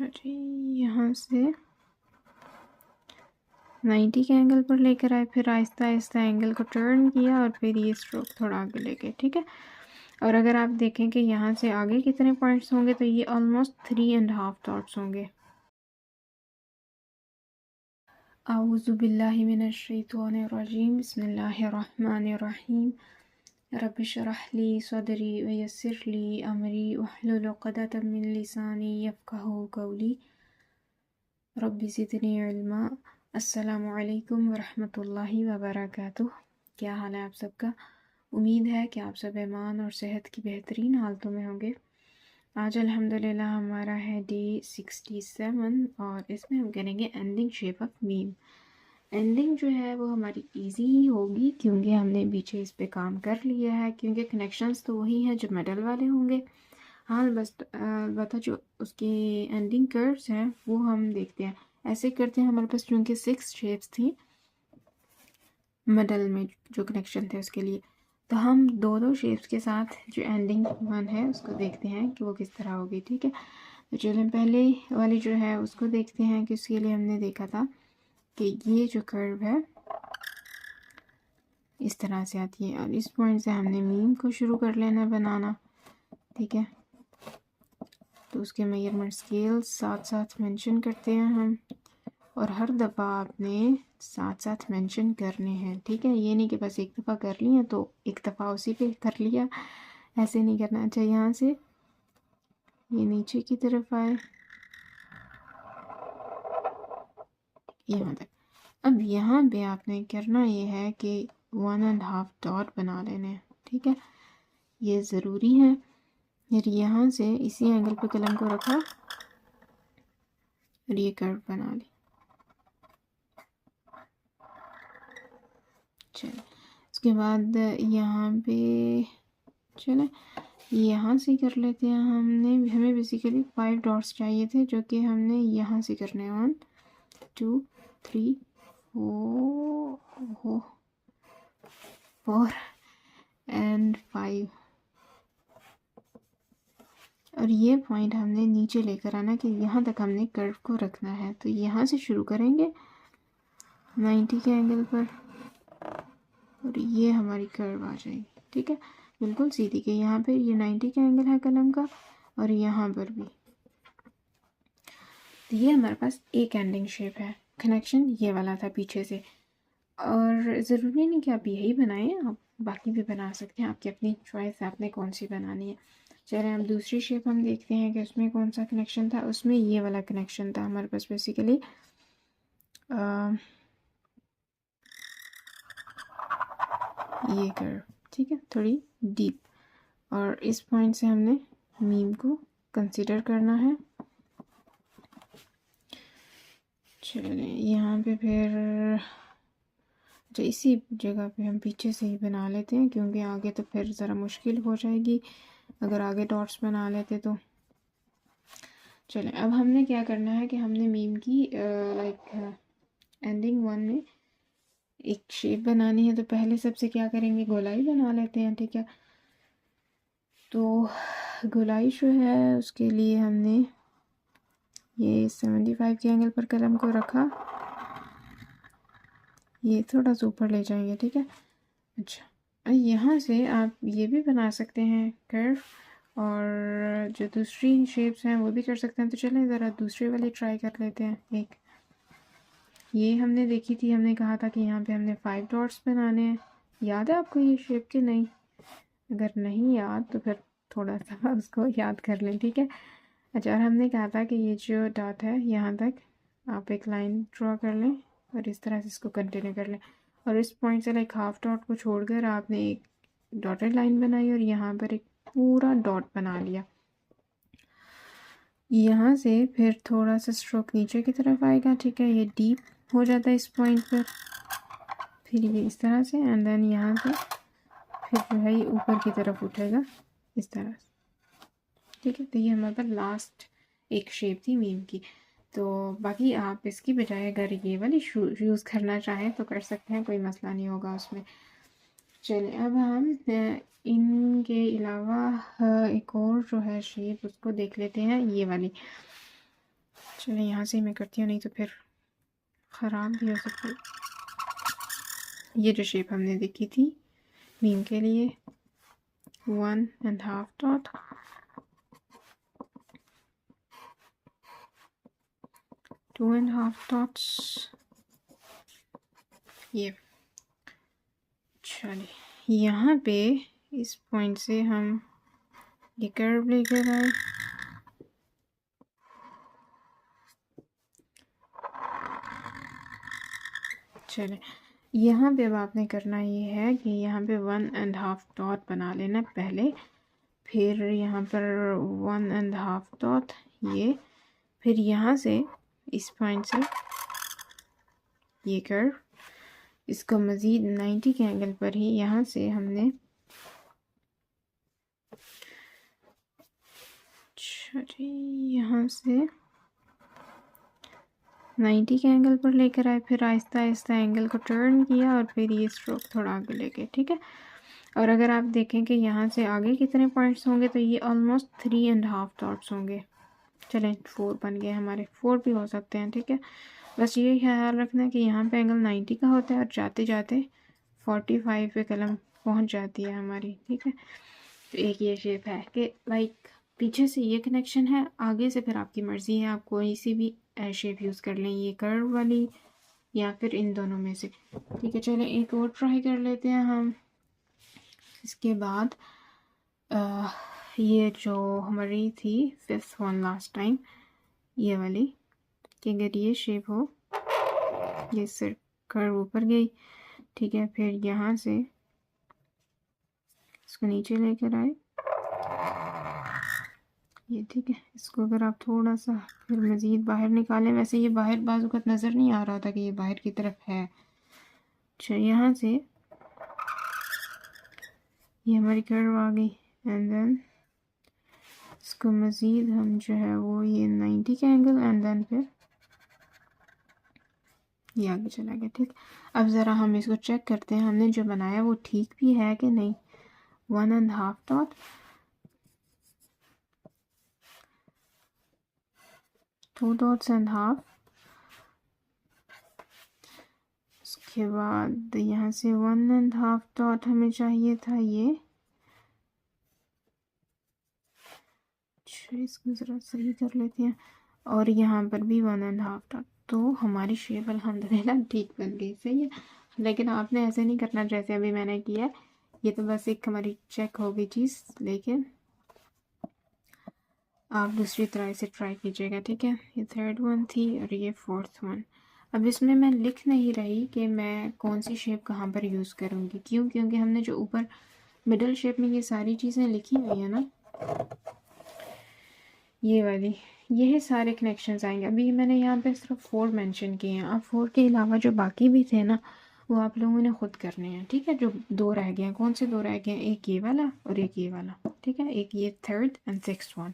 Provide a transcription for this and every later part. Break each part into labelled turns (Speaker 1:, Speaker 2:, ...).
Speaker 1: अच्छा जी, यहाँ से 90 के एंगल पर लेकर आए, फिर आहिस्ता आहिस्ता एंगल को टर्न किया और फिर ये स्ट्रोक थोड़ा आगे ले गए, ठीक है। और अगर आप देखें कि यहाँ से आगे कितने पॉइंट्स होंगे तो ये ऑलमोस्ट 3.5 डॉट्स होंगे। आऊज़ु बिल्लाहि मिनश शैतानिर रजीम, बिस्मिल्लाहिर रहमानिर रहीम। रब्बि इश्रह ली सदरी व यस्सिर ली अमरी वहलुल उक़दतम मिन लिसानी यफ़क़हू क़ौली। रब्बि ज़िदनी इल्मा। अस्सलामु अलैकुम व रहमतुल्लाहि व बरकातुहू। क्या हाल है आप सबका? उम्मीद है कि आप सब ईमान और सेहत की बेहतरीन हालतों में होंगे। आज अल्हम्दुलिल्लाह हमारा है डे 67 और इसमें हम करेंगे ending shape of meme. Ending जो है वो हमारी इजी ही होगी क्योंकि हमने पीछे इस पे काम कर लिया है, क्योंकि कनेक्शंस तो वही हैं जो मेटल वाले होंगे। हाँ बस बता जो उसकी एंडिंग कर्व्स हैं वो हम देखते हैं। ऐसे करते हैं, हमारे पास चूँकि 6 शेप्स थी मेटल में जो कनेक्शन थे उसके लिए, तो हम दो शेप्स के साथ जो एंडिंग वन है उसको देखते हैं कि वो किस तरह होगी, ठीक है। तो चलिए पहले वाली जो है उसको देखते हैं कि उसके लिए हमने देखा था कि ये जो कर्व है इस तरह से आती है और इस पॉइंट से हमने मीम को शुरू कर लेना बनाना, ठीक है। तो उसके मेजरमेंट स्केल साथ साथ मेंशन करते हैं हम, और हर दफ़ा आपने साथ साथ मेंशन करने हैं, ठीक है। ये नहीं कि बस एक दफ़ा कर लिया तो एक दफ़ा उसी पे कर लिया, ऐसे नहीं करना। अच्छा, यहाँ से ये नीचे की तरफ आए यहाँ तक। अब यहाँ पे आपने करना ये है कि 1.5 डॉट बना लेने हैं, ठीक है। ये ज़रूरी है। फिर यहाँ से इसी एंगल पे कलम को रखा और ये कर्व बना ली। चलो उसके बाद यहाँ पे चले यहाँ से कर लेते हैं। हमें बेसिकली 5 डॉट्स चाहिए थे जो कि हमने यहाँ से करने हैं। 1 2 3 4 एंड 5, और ये पॉइंट हमने नीचे लेकर आना कि यहाँ तक हमने कर्व को रखना है। तो यहाँ से शुरू करेंगे 90 के एंगल पर और ये हमारी कर्व आ जाएगी, ठीक है, बिल्कुल सीधी के। यहाँ पे ये 90 का एंगल है कलम का और यहाँ पर भी। तो ये हमारे पास एक एंडिंग शेप है। कनेक्शन ये वाला था पीछे से, और ज़रूरी नहीं कि आप यही बनाएं, आप बाकी भी बना सकते हैं, आपकी अपनी चॉइस है आपने कौन सी बनानी है। चलिए हम दूसरी शेप हम देखते हैं कि उसमें कौन सा कनेक्शन था। उसमें ये वाला कनेक्शन था हमारे पास बेसिकली। ये कर्व, ठीक है, थोड़ी डीप, और इस पॉइंट से हमने मीम को कंसीडर करना है। चलिए यहाँ पे फिर जो इसी जगह पे हम पीछे से ही बना लेते हैं, क्योंकि आगे तो फिर ज़रा मुश्किल हो जाएगी अगर आगे डॉट्स बना लेते तो। चलें अब हमने क्या करना है कि हमने मीम की लाइक एंडिंग वन में एक शेप बनानी है। तो पहले सबसे क्या करेंगे, गोलाई बना लेते हैं, ठीक है। तो गोलाई जो है उसके लिए हमने ये 75 के एंगल पर कलम को रखा, ये थोड़ा सा ऊपर ले जाएंगे, ठीक है। अच्छा, यहाँ से आप ये भी बना सकते हैं कर्व, और जो दूसरी शेप्स हैं वो भी कर सकते हैं। तो चलें ज़रा दूसरी वाली ट्राई कर लेते हैं। एक ये हमने देखी थी, हमने कहा था कि यहाँ पे हमने 5 डॉट्स बनाने हैं। याद है आपको ये शेप के नहीं? अगर नहीं याद तो फिर थोड़ा सा उसको याद कर लें, ठीक है। अच्छा, और हमने कहा था कि ये जो डॉट है यहाँ तक आप एक लाइन ड्रॉ कर लें और इस तरह से इसको कंटिन्यू कर लें, और इस पॉइंट से लाइक हाफ डॉट को छोड़कर आपने एक डॉटेड लाइन बनाई और यहाँ पर एक पूरा डॉट बना लिया। यहाँ से फिर थोड़ा सा स्ट्रोक नीचे की तरफ आएगा, ठीक है, ये डीप हो जाता है इस पॉइंट पर, फिर ये इस तरह से, एंड देन यहाँ से फिर जो है ये ऊपर की तरफ उठेगा इस तरह से, ठीक है। तो ये हमारे पास लास्ट एक शेप थी मीम की। तो बाकी आप इसकी बजाय अगर ये वाली यूज़ करना चाहें तो कर सकते हैं, कोई मसला नहीं होगा उसमें। चलिए अब हम इनके अलावा एक और जो है शेप उसको देख लेते हैं, ये वाली। चलिए यहाँ से मैं करती हूँ, नहीं तो फिर ख़राब भी हो सकती है। ये जो शेप हमने देखी थी मीम के लिए, 1.5 डॉट, 2.5 डॉट्स, ये। चलिए यहाँ पे इस पॉइंट से हम ये कर्व लेकर आए, चले यहाँ पे अब आपने करना ये है कि यहाँ पे 1.5 डॉट बना लेना पहले, फिर यहाँ पर 1.5 डॉट, ये, फिर यहाँ से इस पॉइंट से ये कर्व, इसको मज़ीद 90 के एंगल पर ही यहाँ से हमने यहाँ से 90 के एंगल पर लेकर आए, फिर आहिस्ता आहिस्ता एंगल को टर्न किया और फिर ये स्ट्रोक थोड़ा आगे लेके, ठीक है। और अगर आप देखें कि यहाँ से आगे कितने पॉइंट्स होंगे तो ये ऑलमोस्ट 3.5 डॉट्स होंगे। चलें 4 बन गए हमारे, 4 भी हो सकते हैं, ठीक है। बस ये ख्याल रखना कि यहाँ पे एंगल 90 का होता है और जाते जाते 45 पे कलम पहुँच जाती है हमारी, ठीक है। तो एक ये शेप है कि लाइक पीछे से ये कनेक्शन है, आगे से फिर आपकी मर्ज़ी है, आप कोई सी भी शेप यूज़ कर लें, ये कर्व वाली या फिर इन दोनों में से, ठीक है। चलें एक और ट्राई कर लेते हैं हम। इसके बाद ये जो हमारी थी 5th वन लास्ट टाइम, ये वाली, कि अगर ये शेप हो, ये सिर कर्व ऊपर गई, ठीक है, फिर यहाँ से इसको नीचे लेकर आए, ये, ठीक है। इसको अगर आप थोड़ा सा फिर मज़ीद बाहर निकालें, वैसे ये बाहर बाजू का नज़र नहीं आ रहा था कि ये बाहर की तरफ है। अच्छा यहाँ से ये हमारी कर्व आ गई, एंड देन इसको मज़ीद हम जो है वो ये 90 का एंगल, एंड देन फिर ये आगे चला गया, ठीक। अब ज़रा हम इसको चेक करते हैं हमने जो बनाया वो ठीक भी है कि नहीं। 1.5 डॉट, 2 डॉट्स एंड हाफ, उसके बाद यहाँ से 1.5 डॉट हमें चाहिए था ये। अच्छा इसको ज़रा सही कर लेते हैं, और यहाँ पर भी 1.5 डॉट। तो हमारी शेप अल्हम्दुलिल्लाह ठीक बन गई, सही है। लेकिन आपने ऐसे नहीं करना जैसे अभी मैंने किया, ये तो बस एक हमारी चेक हो गई चीज़, लेकिन आप दूसरी तरह से ट्राई कीजिएगा, ठीक है। ये 3rd वन थी और ये 4th वन। अब इसमें मैं लिख नहीं रही कि मैं कौन सी शेप कहाँ पर यूज़ करूँगी, क्यों, क्योंकि हमने जो ऊपर मिडल शेप में ये सारी चीज़ें लिखी हुई हैं ना, ये वाली, ये सारे कनेक्शंस आएंगे। अभी मैंने यहाँ पे सिर्फ 4 मेंशन किए हैं, अब 4 के अलावा जो बाकी भी थे ना वो आप लोगों ने खुद करने हैं, ठीक है। जो 2 रह गए हैं, कौन से 2 रह गए हैं, एक ये वाला और एक ये वाला, ठीक है। एक ये 3rd एंड 6th वन।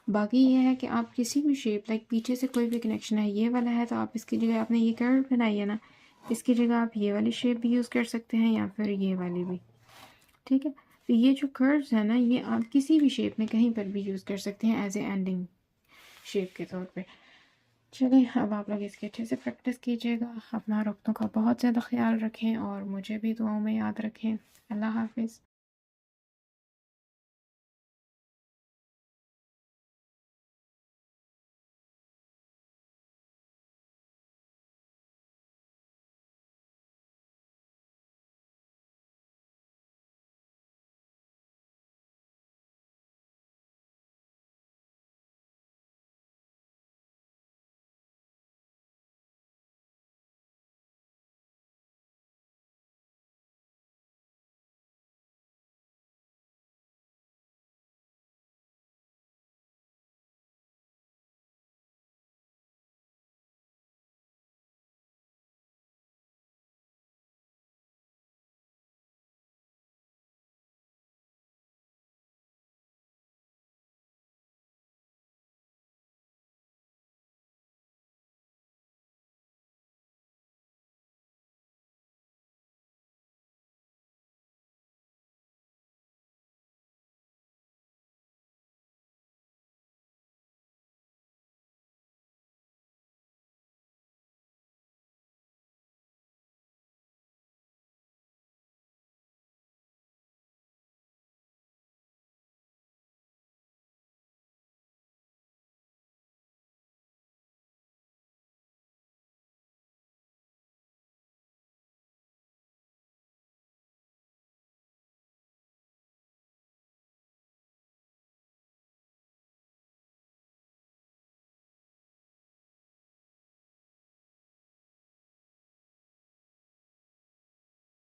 Speaker 1: बाकी ये है कि आप किसी भी शेप, लाइक पीछे से कोई भी कनेक्शन है, ये वाला है तो आप इसकी जगह, आपने ये कर्व बनाई है ना, इसकी जगह आप ये वाली शेप भी यूज़ कर सकते हैं या फिर ये वाली भी, ठीक है। तो ये जो कर्व्स है ना, ये आप किसी भी शेप में कहीं पर भी यूज़ कर सकते हैं एज ए एंडिंग शेप के तौर पे। चलिए अब आप लोग इसकी अच्छे से प्रैक्टिस कीजिएगा, अपना वक्तों का बहुत ज़्यादा ख्याल रखें और मुझे भी दुआओं में याद रखें। अल्लाह हाफिज़।